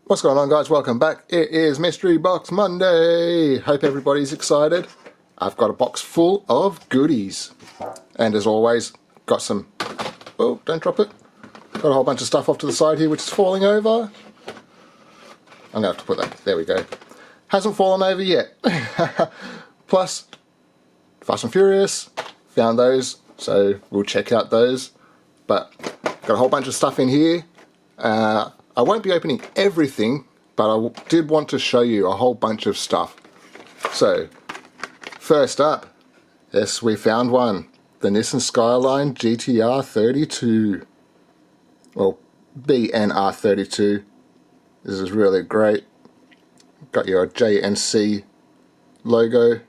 What's going on, guys? Welcome back. It is Mystery Box Monday. Hope everybody's excited. I've got a box full of goodies. And as always, got some... Oh, don't drop it. Got a whole bunch of stuff off to the side here which is falling over. I'm going to have to put that... There we go. Hasn't fallen over yet. Plus, Fast and Furious. Found those, so we'll check out those. But got a whole bunch of stuff in here. I won't be opening everything, but I did want to show you a whole bunch of stuff. So, first up, yes, we found one. The Nissan Skyline GTR 32. Well, BNR 32. This is really great. Got your JNC logo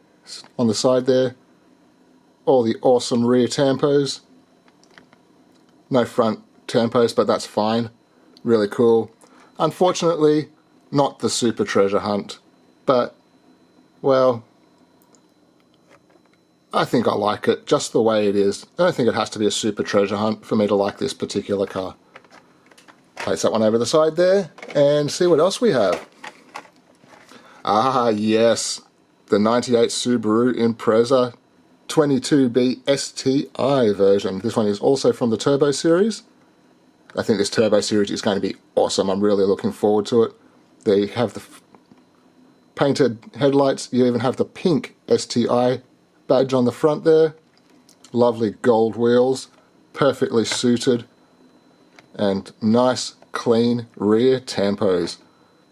on the side there. All the awesome rear tampos. No front tampos, but that's fine. Really cool. Unfortunately, not the super treasure hunt, but, well, I think I like it just the way it is. I don't think it has to be a super treasure hunt for me to like this particular car. Place that one over the side there and see what else we have. Ah, yes, the 98 Subaru Impreza 22B STI version. This one is also from the Turbo series. I think this Turbo series is going to be awesome. I'm really looking forward to it. They have the painted headlights. You even have the pink STI badge on the front there. Lovely gold wheels, perfectly suited, and nice clean rear tampos.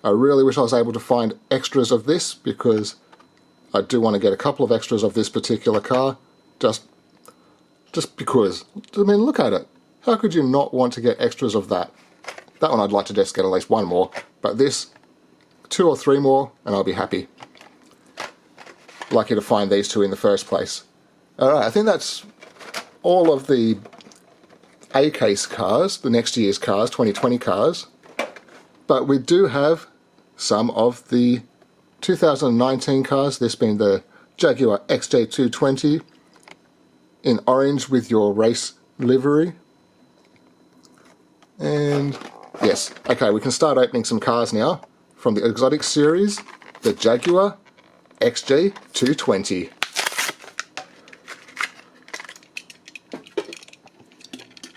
I really wish I was able to find extras of this because I do want to get a couple of extras of this particular car. Just because. I mean, look at it. How could you not want to get extras of that? That one I'd like to just get at least one more, but this, 2 or 3 more, and I'll be happy. Lucky to find these two in the first place. Alright, I think that's all of the A-case cars, the next year's cars, 2020 cars. But we do have some of the 2019 cars, this being the Jaguar XJ220 in orange with your race livery. And yes, okay, we can start opening some cars now from the exotic series, the Jaguar XJ220.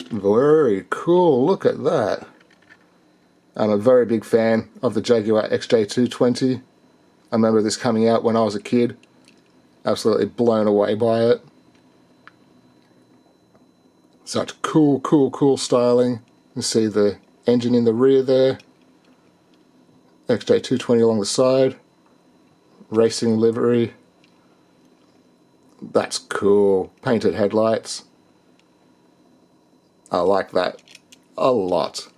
Very cool, look at that. I'm a very big fan of the Jaguar XJ220. I remember this coming out when I was a kid. Absolutely blown away by it. Such cool styling. You see the engine in the rear there. XJ220 along the side. Racing livery. That's cool. Painted headlights. I like that a lot.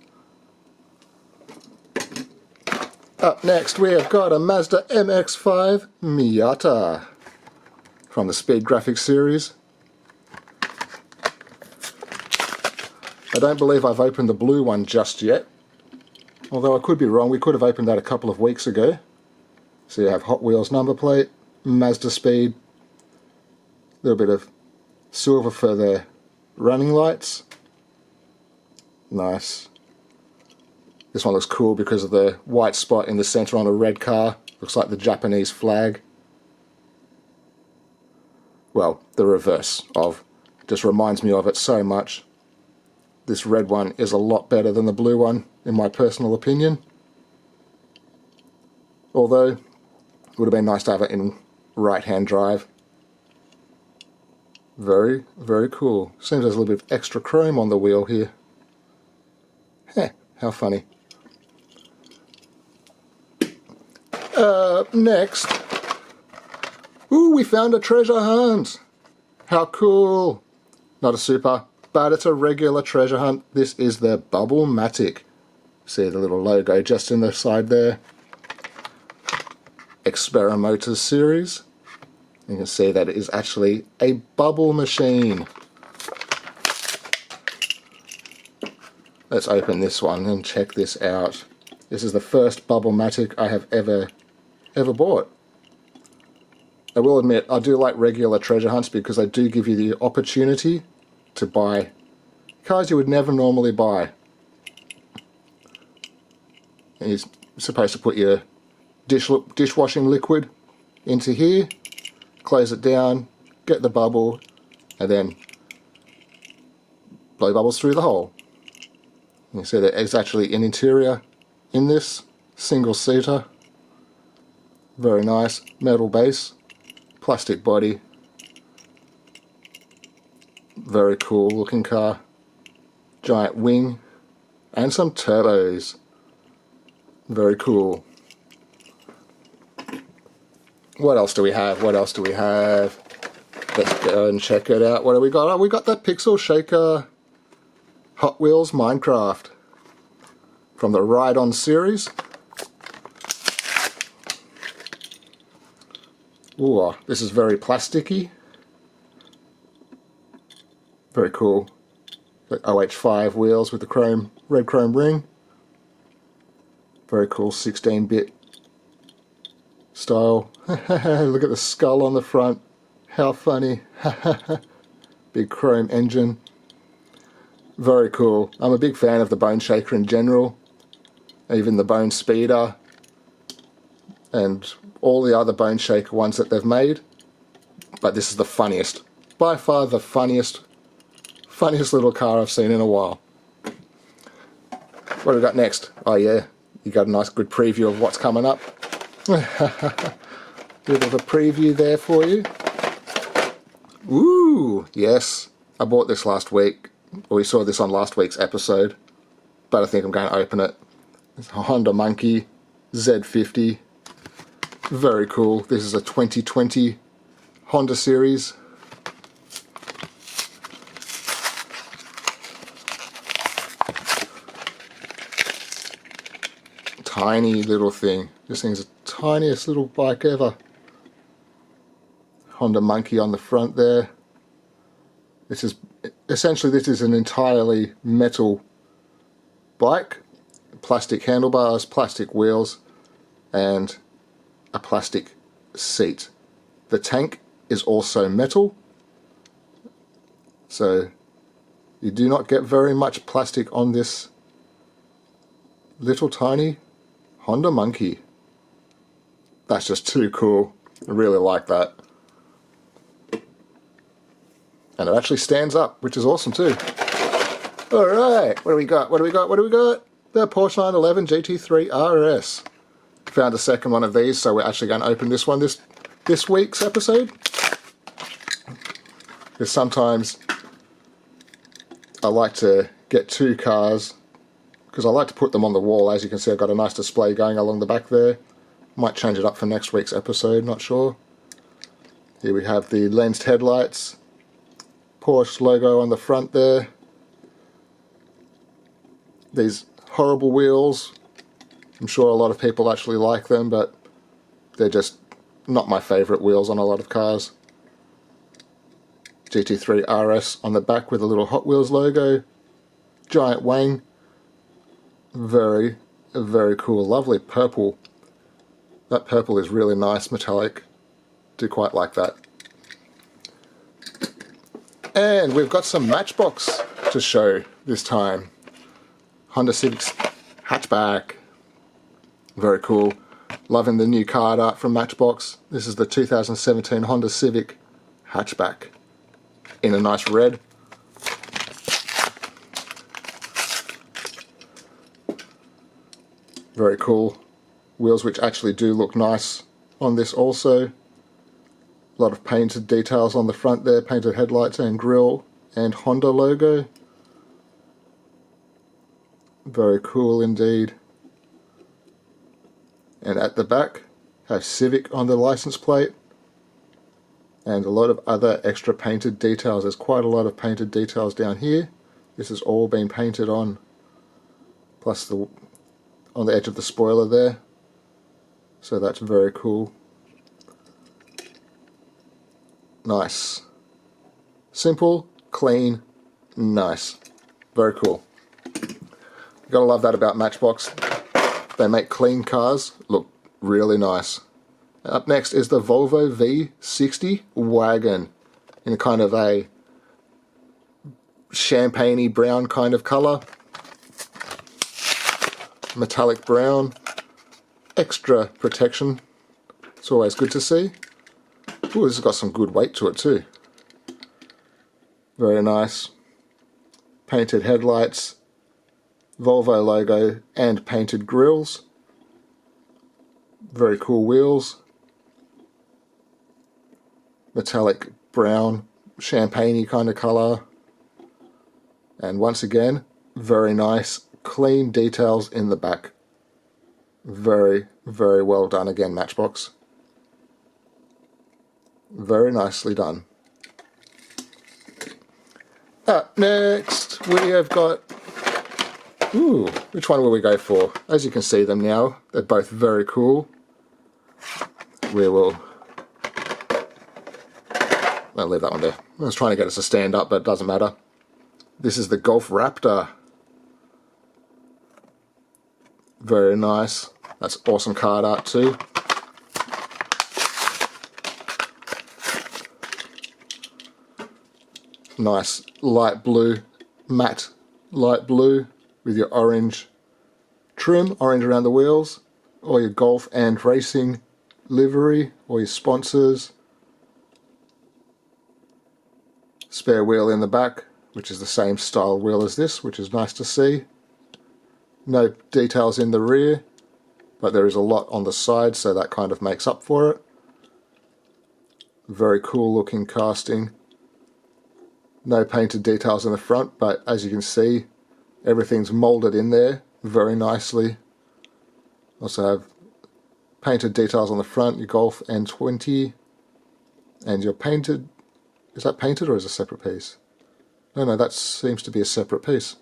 Up next we have got a Mazda MX-5 Miata from the Speed Graphics series. I don't believe I've opened the blue one just yet, although I could be wrong. We could have opened that a couple of weeks ago. So you have Hot Wheels number plate, Mazda Speed, a little bit of silver for the running lights. Nice. This one looks cool because of the white spot in the center on a red car. Looks like the Japanese flag. Well, the reverse of. Just reminds me of it so much. This red one is a lot better than the blue one, in my personal opinion. Although, it would have been nice to have it in right-hand drive. Very, very cool. Seems there's a little bit of extra chrome on the wheel here. Heh, how funny. Next. Ooh, we found a treasure hunt! How cool! Not a super, but it's a regular treasure hunt. This is the Bubble-Matic. See the little logo just in the side there. Experimotors series. You can see that it is actually a bubble machine. Let's open this one and check this out. This is the first Bubble-Matic I have ever bought. I will admit, I do like regular treasure hunts because they do give you the opportunity to buy cars you would never normally buy. And supposed to put your dishwashing liquid into here, close it down, get the bubble, and then blow bubbles through the hole. You see there is actually an interior in this, single seater, very nice, metal base, plastic body, very cool looking car, giant wing, and some turbos, very cool. What else do we have? What else do we have? Let's go and check it out. What do we got? Oh, we got the Pixel Shaker Hot Wheels Minecraft from the Ride On series. Ooh, this is very plasticky. Very cool. Like OH5 wheels with the red chrome ring. Very cool 16-bit style. Look at the skull on the front. How funny. Big chrome engine. Very cool. I'm a big fan of the Bone Shaker in general. Even the Bone Speeder. And all the other Bone Shaker ones that they've made. But this is the funniest. By far the funniest little car I've seen in a while. What do we got next? Oh yeah, you got a nice good preview of what's coming up. Bit of a preview there for you. Ooh, yes. I bought this last week. We saw this on last week's episode. But I think I'm going to open it. It's a Honda Monkey Z50. Very cool. This is a 2020 Honda series. Tiny little thing. This thing's the tiniest little bike ever. Honda Monkey on the front there. This is essentially an entirely metal bike. Plastic handlebars, plastic wheels, and a plastic seat. The tank is also metal, so you do not get very much plastic on this little tiny Honda Monkey. That's just too cool. I really like that. And it actually stands up, which is awesome too. Alright, what do we got? What do we got? What do we got? The Porsche 911 GT3 RS. Found a second one of these, so we're actually going to open this one this week's episode. Because sometimes I like to get two cars, because I like to put them on the wall. As you can see, I've got a nice display going along the back there. Might change it up for next week's episode, not sure. Here we have the lensed headlights, Porsche logo on the front there. These horrible wheels. I'm sure a lot of people actually like them, but they're just not my favourite wheels on a lot of cars. GT3 RS on the back with a little Hot Wheels logo. Giant wang. Very, very cool. Lovely purple. That purple is really nice, metallic. Do quite like that. And we've got some Matchbox to show this time. Honda Civic's hatchback. Very cool. Loving the new card art from Matchbox. This is the 2017 Honda Civic hatchback in a nice red. Very cool. Wheels which actually do look nice on this also. A lot of painted details on the front there, painted headlights and grille and Honda logo. Very cool indeed. And at the back have Civic on the license plate and a lot of other extra painted details. There's quite a lot of painted details down here. This has all been painted on, plus on the edge of the spoiler there. So that's very cool. Nice. Simple, clean, nice. Very cool. You gotta love that about Matchbox. They make clean cars look really nice. Up next is the Volvo V60 wagon in kind of a champagne-y brown kind of colour. Metallic brown. extra protection. It's always good to see. Ooh, this has got some good weight to it too. Very nice. Painted headlights, Volvo logo and painted grills. Very cool wheels. Metallic brown, champagne-y kind of colour. And once again, very nice, clean details in the back. Very, very well done again, Matchbox. Very nicely done. Up next, we have got... Ooh, which one will we go for? As you can see them now, they're both very cool. We will... I'll leave that one there. I was trying to get us to stand up, but it doesn't matter. This is the Golf Raptor. Very nice. That's awesome card art too. Nice light blue, matte light blue with your orange trim, orange around the wheels, or your golf and racing livery, or your sponsors. Spare wheel in the back, which is the same style wheel as this, which is nice to see. No details in the rear, but there is a lot on the side, so that kind of makes up for it. Very cool looking casting. No painted details in the front, but as you can see, everything's molded in there very nicely. Also have painted details on the front, your Golf N20, and your painted... Is that painted or is it a separate piece? No, that seems to be a separate piece.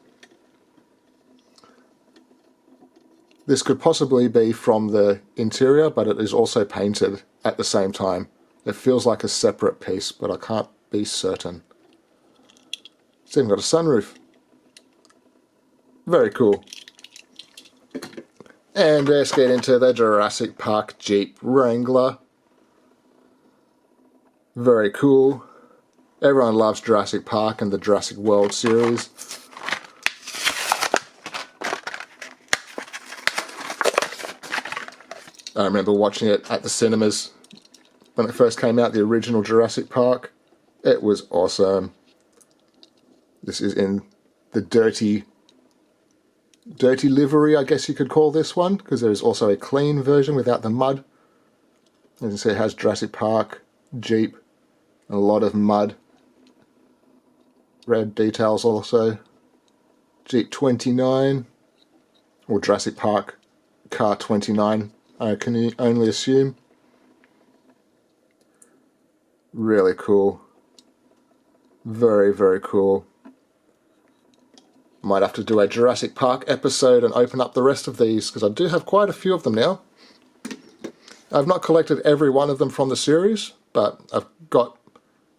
This could possibly be from the interior, but it is also painted at the same time. It feels like a separate piece, but I can't be certain. It's even got a sunroof. Very cool. And let's get into the Jurassic Park Jeep Wrangler. Very cool. Everyone loves Jurassic Park and the Jurassic World series. I remember watching it at the cinemas when it first came out, the original Jurassic Park. It was awesome. This is in the dirty livery, I guess you could call this one, because there is also a clean version without the mud. As you can see, it has Jurassic Park, Jeep, and a lot of mud. Red details also. Jeep 29, or Jurassic Park car 29, I can only assume. Really cool. Very, very cool. Might have to do a Jurassic Park episode and open up the rest of these, because I do have quite a few of them now. I've not collected every one of them from the series, but I've got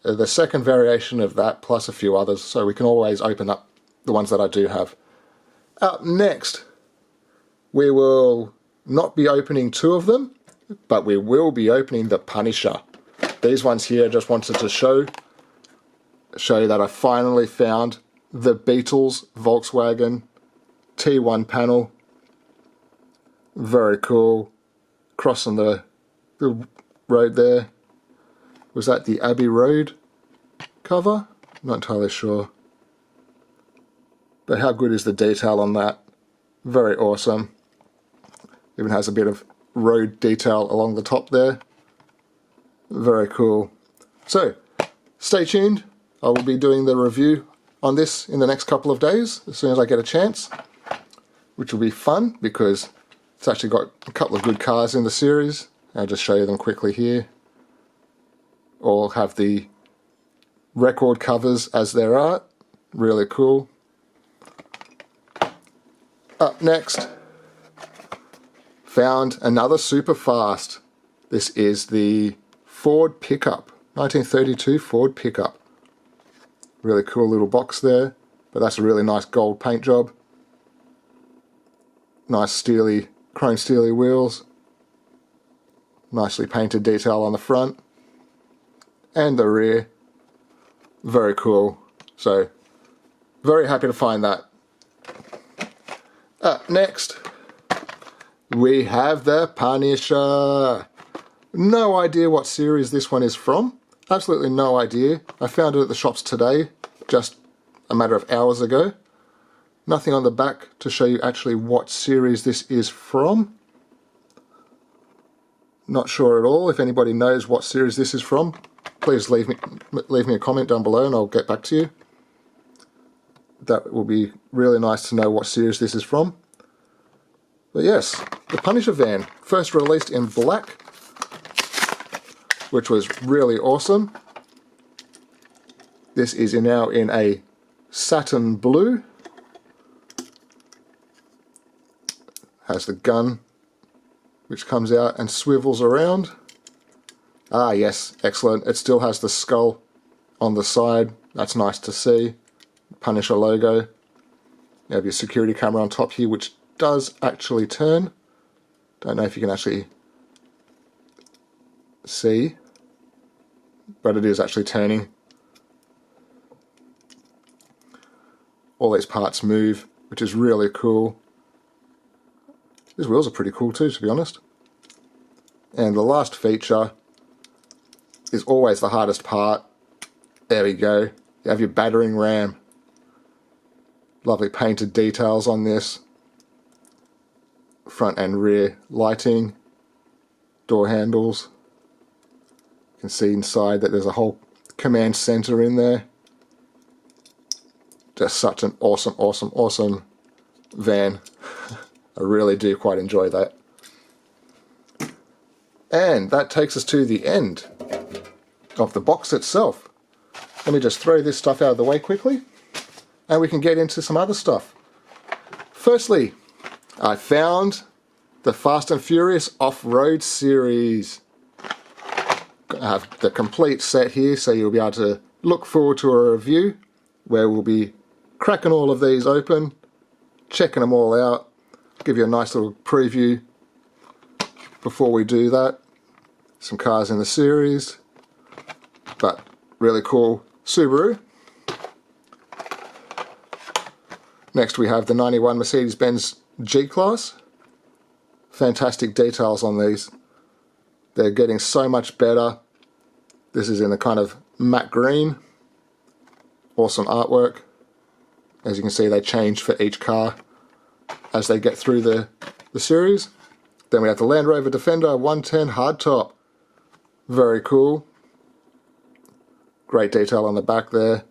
the second variation of that plus a few others, so we can always open up the ones that I do have. Up next, we will not be opening two of them, but we will be opening the Punisher. These ones here, just wanted to show you that I finally found the Beatles Volkswagen T1 panel. Very cool. Crossing the road there. Was that the Abbey Road cover? Not entirely sure. But how good is the detail on that? Very awesome. Even has a bit of road detail along the top there. Very cool. So, stay tuned. I will be doing the review on this in the next couple of days, as soon as I get a chance, which will be fun because it's actually got a couple of good cars in the series. I'll just show you them quickly here. All have the record covers as their art. Really cool. Up next, found another super fast. This is the Ford pickup, 1932 Ford pickup. Really cool little box there, but that's a really nice gold paint job. Nice steely, chrome steely wheels. Nicely painted detail on the front. And the rear. Very cool. So, very happy to find that. Up next, we have the Punisher. No idea what series this one is from. Absolutely no idea. I found it at the shops today, just a matter of hours ago. Nothing on the back to show you actually what series this is from. Not sure at all. If anybody knows what series this is from, please leave me a comment down below and I'll get back to you. That will be really nice to know what series this is from. But yes, the Punisher van, first released in black, which was really awesome. This is now in a satin blue. Has the gun which comes out and swivels around. Ah yes, excellent. It still has the skull on the side. That's nice to see. Punisher logo. You have your security camera on top here, which does actually turn. Don't know if you can actually see, but it is actually turning. All these parts move, which is really cool. These wheels are pretty cool too, to be honest. And the last feature is always the hardest part. There we go. You have your battering ram. Lovely painted details on this. Front and rear lighting. Door handles. You can see inside that there's a whole command center in there. Just such an awesome, awesome, awesome van. I really do quite enjoy that. And that takes us to the end of the box itself. Let me just throw this stuff out of the way quickly and we can get into some other stuff. Firstly, I found the Fast and Furious Off-Road series. I have the complete set here, so you'll be able to look forward to a review where we'll be cracking all of these open, checking them all out, give you a nice little preview before we do that. Some cars in the series, but really cool Subaru. Next we have the 91 Mercedes-Benz G-Class. Fantastic details on these. They're getting so much better. This is in a kind of matte green. Awesome artwork. As you can see, they change for each car as they get through the series. Then we have the Land Rover Defender 110 hardtop. Very cool. Great detail on the back there.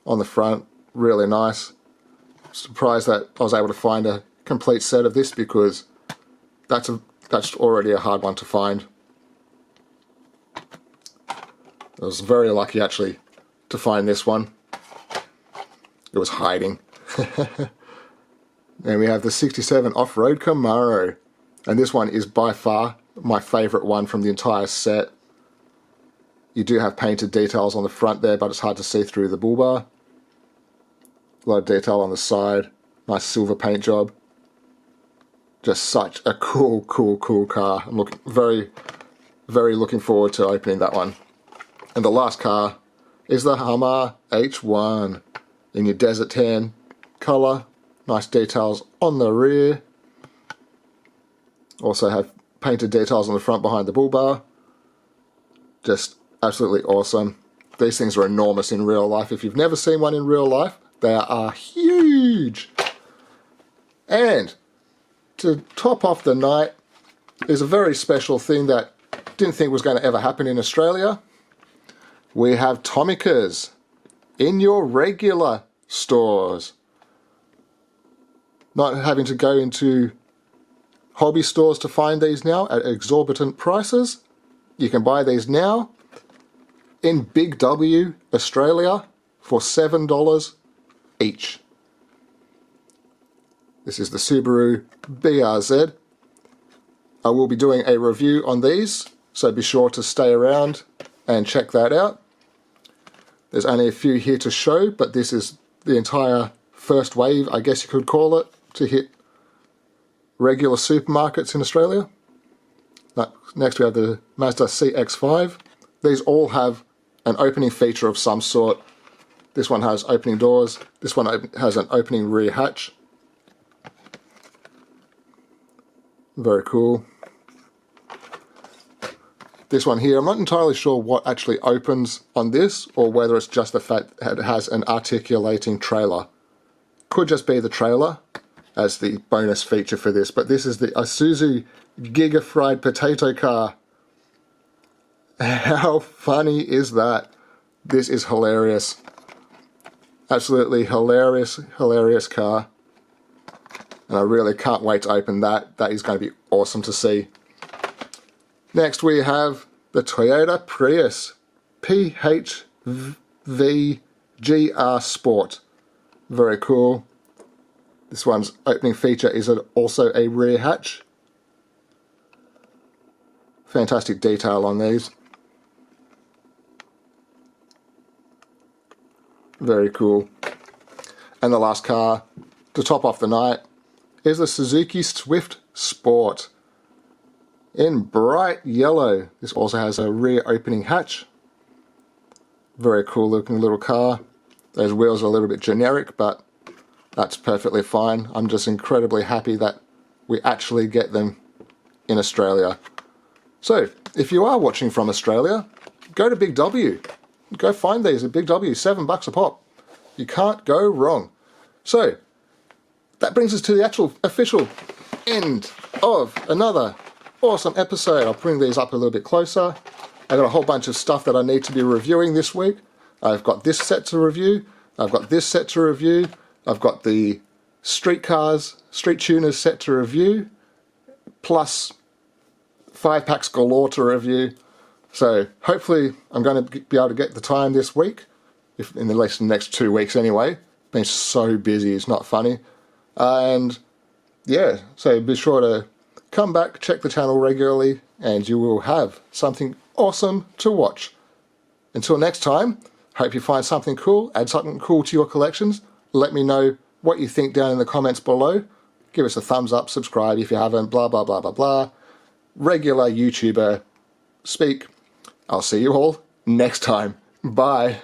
On the front, really nice. Surprised that I was able to find a complete set of this because that's already a hard one to find. I was very lucky actually to find this one. It was hiding. And we have the 67 Off-Road Camaro. And this one is by far my favourite one from the entire set. You do have painted details on the front there, but it's hard to see through the bull bar. A lot of detail on the side. Nice silver paint job. Just such a cool, cool, cool car. I'm very, very looking forward to opening that one. And the last car is the Hummer H1 in your desert tan colour. Nice details on the rear. Also have painted details on the front behind the bull bar. Just absolutely awesome. These things are enormous in real life. If you've never seen one in real life, they are huge. And to top off the night is a very special thing that I didn't think was going to ever happen in Australia. We have Tomicas in your regular stores. Not having to go into hobby stores to find these now at exorbitant prices. You can buy these now in Big W, Australia for $7 each. This is the Subaru BRZ. I will be doing a review on these, so be sure to stay around and check that out. There's only a few here to show, but this is the entire first wave, I guess you could call it, to hit regular supermarkets in Australia. Next we have the Mazda CX-5. These all have an opening feature of some sort. This one has opening doors. This one has an opening rear hatch. Very cool. This one here, I'm not entirely sure what actually opens on this, or whether it's just the fact that it has an articulating trailer. Could just be the trailer as the bonus feature for this, but this is the Isuzu Giga Fried Potato Car. How funny is that? This is hilarious. Absolutely hilarious, hilarious car. And I really can't wait to open that. That is going to be awesome to see. Next we have the Toyota Prius PHEV GR Sport. Very cool. This one's opening feature is also a rear hatch. Fantastic detail on these. Very cool. And the last car to top off the night is the Suzuki Swift Sport in bright yellow. This also has a rear opening hatch. Very cool looking little car. Those wheels are a little bit generic, but that's perfectly fine. I'm just incredibly happy that we actually get them in Australia. So, if you are watching from Australia, go to Big W. Go find these at Big W, $7 a pop. You can't go wrong. So, that brings us to the actual official end of another awesome episode. I'll bring these up a little bit closer. I've got a whole bunch of stuff that I need to be reviewing this week. I've got this set to review. I've got this set to review. I've got the street tuners set to review, plus 5-packs galore to review. So hopefully I'm going to be able to get the time this week, if in at least the next 2 weeks anyway. Been so busy, it's not funny. And yeah, so be sure to come back, check the channel regularly, and you will have something awesome to watch. Until next time, hope you find something cool, add something cool to your collections. Let me know what you think down in the comments below. Give us a thumbs up, subscribe if you haven't, blah, blah, blah, blah, blah. Regular YouTuber speak. I'll see you all next time. Bye.